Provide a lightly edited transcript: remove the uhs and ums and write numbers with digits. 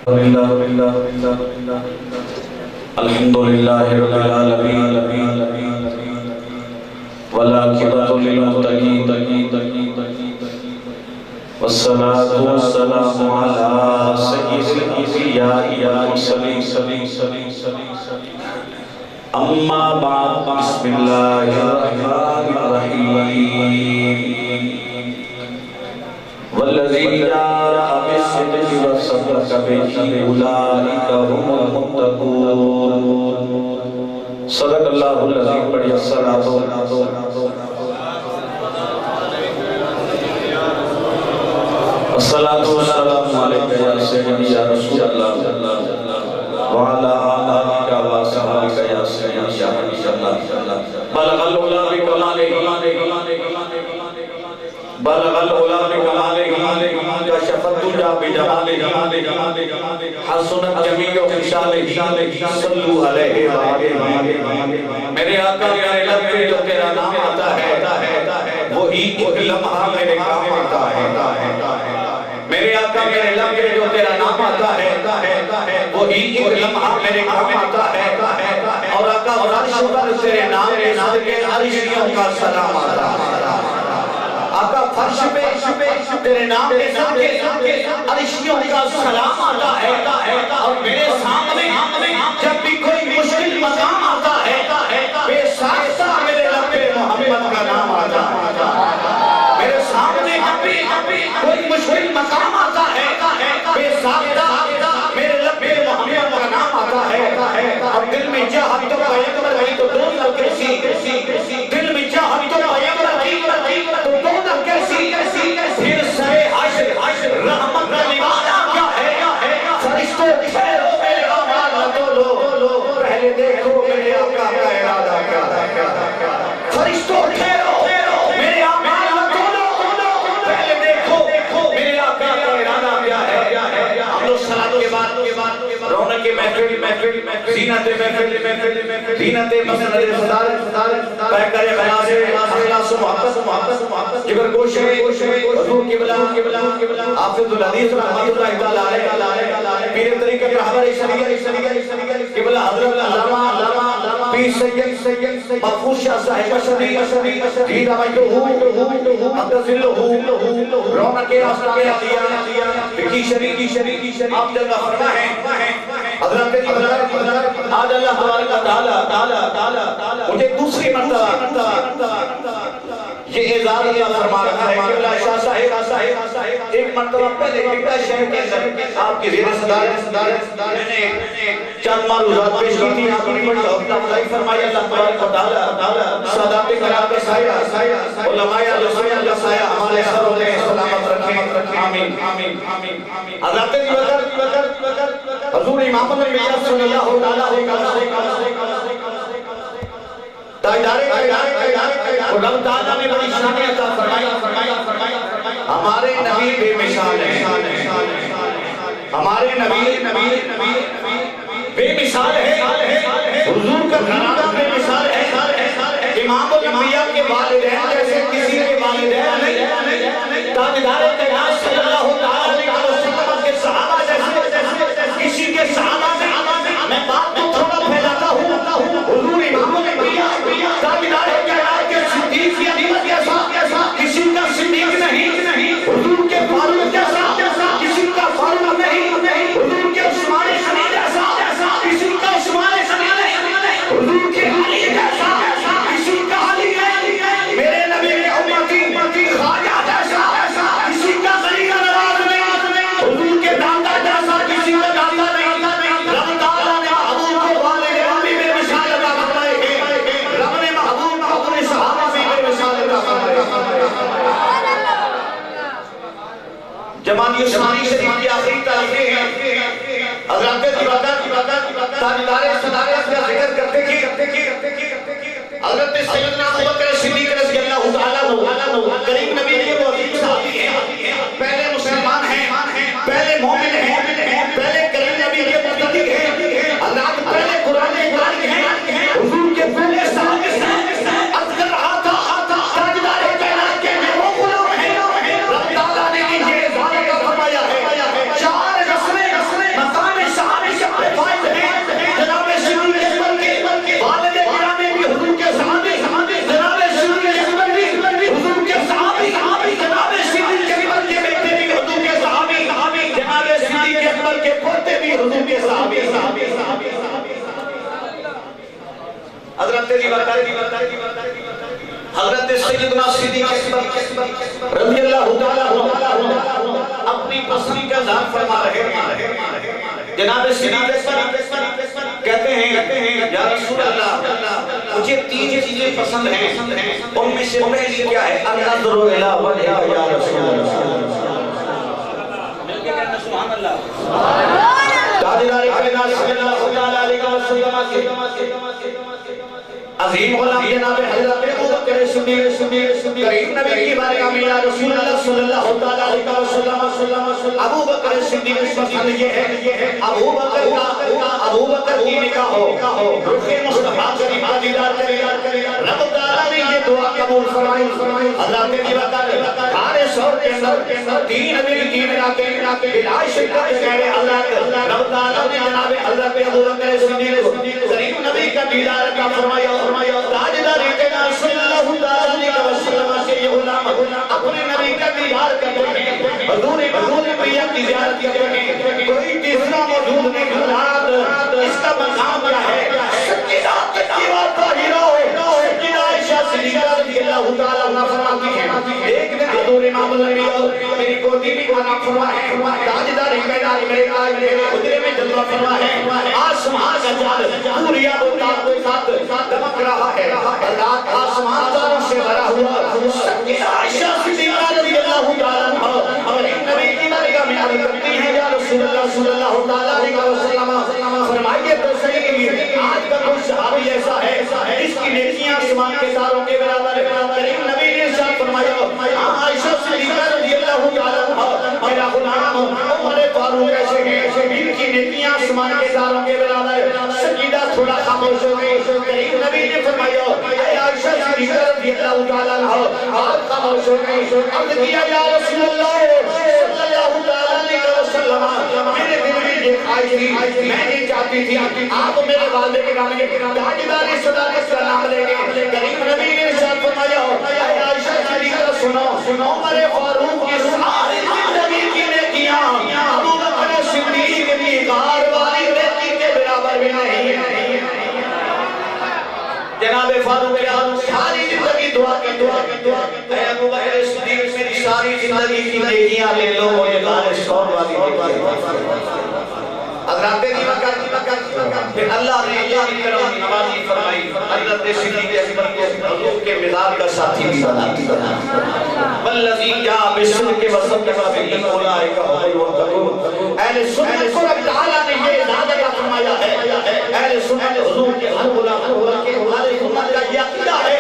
الحمدللہ رب العالمین والعاقبۃ للمتقین والصلاة والسلام علی سید الانبیاء والمرسلین اما بعد بسم اللہ الرحمن الرحیم والذین جاء بالصدق وصدق به اولئک هم المتقون صدق اللہ العظیم پڑھی الصلاۃ والسلام علیکہ یا سیدی یا رسول اللہ وعلا آلہ وصحبہ یا سیدی یا حبیب اللہ بلغ العلا بکمالہ بلغ العلا بکمالہ کشف الدجی بجمالہ حسنت جمیع خصالہ صلو علیہ وآلہ میرے آقا میرے لب پہ جو تیرا نام آتا ہے وہی ایک لمحہ میرے کام آتا ہے میرے آقا میرے لب پہ جو تیرا نام آتا ہے وہی ایک لمحہ میرے کام آتا ہے اور آقا فرش پر تیرے نام کے صدقے عرشیوں کا سلام آتا ہے آقا فرش پہ تیرے نام کے صدقے عرشیوں کا سلام آتا ہے اور میرے سامنے جب بھی کوئی مشکل مقام آتا ہے بے ساختہ میرے لب پہ محمد کا نام آتا ہے میرے سامنے جب بھی کوئی مشکل مقام آتا ہے بے ساختہ میرے لب پہ محمد کا نام آتا ہے اور دل میں چاہت تو پیغمبر وہی تو دو لب کیسی دل میں چاہت تو پیغمبر وہی تو دو لب کیسی پھر سرے حشر رحمت کا نوازہ کیا ہے فرشتوں ٹھہرو میرے آمال نہ تولو پہلے دیکھو میرے آقا کا ارادہ کیا فرشتوں ٹھہرو میرے آمال نہ تولو پہلے دیکھو میرے آقا کا ارادہ کیا ہے ہم لوگ صلاۃ کے بعد رونق محفل زینت محفل زینت مسند صدارت پیکر اخلاص و محبت جگر گوش حضور قبلہ حافظ الحدیث رحمت اللہ تعالی علیہ پیر طریقہ رہبر شریعت قبلہ حضرت علامہ پیر سید محفوظ شاہ صاحب اشری دید آمائیتو مقتزلو رونق آستان علیہ فقی شریف آپ جگہ فرما ہے حضرت آج اللہ تبارک و تعالی مجھے دوسری مرتبہ یہ اعزاز اللہ فرما رہا ہے کہ اللہ شاہ صاحب ایک مرتبہ پہلے ٹکٹا شہر کے اندر آپ کی زیر صدارت میں نے چند معروضات پیش کی تھی آپ نے بڑی حوصلہ افزائی فرمائی اللہ تبارک و تعالی سادات کرام کے سایہ علماء اللہ سایہ ہمارے سروں نے سلامت رکھیں آمین حضرت حضور امام الانبیاء صلی اللہ تعالی علیہ تاجدار رب تعالیٰ نے بڑی شان عطا فرمائی ہمارے نبی بے مثال ہیں ہمارے نبی بے مثال ہے حضور کا گھرانہ بے مثال ہے امام الانبیاء کے والدین جیسے کسی کے والدین نہیں تاجدار قیاس صلی اللہ تعالی علیہ وسلم کے صحابہ جیسے کسی کے صحابہ میں بات تو تھوڑا پھیلاتا ہوں حضور امام الانبیاء تاجدار قیاس کے صدیق جیسا کسی کا صدیق نہیں حضور کے فاروق جیسا کسی کا فاروق نہیں حضور کے عثمان غنی جیسا کسی کا عثمان غنی نہیں حضور کے علی جیسا کسی کا علی نہیں میرے نبی کے امتی خواجہ جیسا کسی کا غنی کا نواز نہیں حضور کے دادا جیسا کسی کا دادا نہیں رب تعالیٰ نے محبوب کو والدین بھی بے مثال عطا فرمائے رب نے محبوب کو اپنے صحابہ بھی بے مثال عطا فرمائے جماعت عثمانی شریف کی آخری تاریخیں ہیں حضرت تاجدار صدارت کا ذکر کرتے کی حضرت سیدنا ابوبکر صدیق رضی اللہ تعالیٰ عنہ کریم نبی کے وہ عظیم صحابی ہیں پہلے مسلمان ہیں پہلے مومن ہیں پہلے کریم نبی کے مقتدی ہیں حضرت پہلے قرآن ہیں حضور کے پہلے صحابی ہیں اذکر آتا تاجدار کائنات کے وہ غلام ہیں رب تعالیٰ نے انہیں اعزاز کا فرمایا ہے بھی حضور کے صحابی حضرت حضرت سیدنا صدیق اکبر رضی اللہ تعالی اپنی پسند کا ذات فرما رہے ہیں. جناب صدیق اکبر کہتے ہیں یا رسول اللہ مجھے 3 چیزیں پسند ہیں، ان میں سے پہلی کیا ہے؟ النظر الی وجهک یا رسول اللہ. مل کے کہنا سبحان اللہ. تاجدار کائنات صلی اللہ علیہ وسلم عظیم غلام جناب حضرت ابوبکر صدیق کریم نبی کی بارگاہ میں یا رسول اللہ صلی اللہ علیہ وسلم ابوبکر صدیق پسند یہ ہے ابوبکر کی نکاح ہو، رخ مصطفیٰ شریف کا دیدار کرے، رب تعالیٰ نے یہ دعا قبول فرمائی. حضرت ابوبکر ہر شور کے اندر 3 راتیں بلا شرکت کہے حضرت رب تعالیٰ نے جناب حضرت ابوبکر صدیق کریم نبی کا دیدار کا فرمایا. تاجدار کائنات صلی اللہ علیہ وسلم سے یہ غلام اپنے نبی کا دیدار کرتے ہیں، حضور پیا کی زیارت کرتے ہیں. کوئی تیسرا موجود نہیں. حضرات اس کا مقام کیا ہے؟ سیدہ طاہرہ سیدہ عائشہ صدیقہ رضی اللہ تعالیٰ عنہا فرماتی ہیں ایک دن حضور امام الانبیاء میری گودی میں کھانا فرما ہے. تاجدار کائنات میرے حجرے میں جلوہ فرما ہے. آسمان کا جال پوری آبادی کے ساتھ دمک رہا ہے. اللہ آسمان تاروں سے بھرا ہوا. سیدہ عائشہ صدیقہ رضی اللہ تعالیٰ عنہا اور نبی کی بارگاہ میں عرض کرتی ہیں یا رسول اللہ صلی اللہ تعالیٰ علیہ وسلم فرمائیے تو صحیح آج کا کوئی صحابی ایسا ہے اس کی نیکیاں آسمان کے تاروں کے برابر. کریم نبی نے ارشاد فرمایا عائشہ صدیقہ رضی اللہ تعالیٰ عنہا میرا غلام عمر فاروق ایسے ہیں ان کی نیکیاں آسمان کے تاروں کے برابر. سیدہ تھوڑا خاموش ہو گئی. کریم نبی نے فرمایا اے عائشہ صدیقہ رضی اللہ تعالیٰ عنہا آپ خاموش ہو گئی. عرض کیا یا رسول اللہ صلی اللہ تعالیٰ علیہ وسلم میرے دل میں یہ خواہش تھی میں یہ چاہتی تھی آپ میرے والد کے نام تاجدار صداقت کا نام لیں گے. کریم نبی نے ارشاد فرمایا اے عائشہ صدیقہ سنو عمر فاروق کی ساری زندگی کی نیکیاں ابوبکر صدیق کی غار والی نیکی کے برابر بھی نہیں. جناب فاروق اعظم ساری زندگی دعا کی اے ابوبکر صدیق میری ساری زندگی کی نیکیاں لے لو مجھے غار ثور والی نیکیاں. حضرت پھر اللہ نے یہ کرم نوازی فرمائی. حضرت صدیق اکبر کو حضور کے مزاج کا ساتھی بھی بنا دیا. والذی جاء بالصدق وصدق به اولئک هم المتقون. اہل سنت کو رب تعالیٰ نے یہ اعزاز عطا فرمایا ہے. اہل سنت حضور کے ہر غلام کے ہمارے امت کا یہ عقیدہ ہے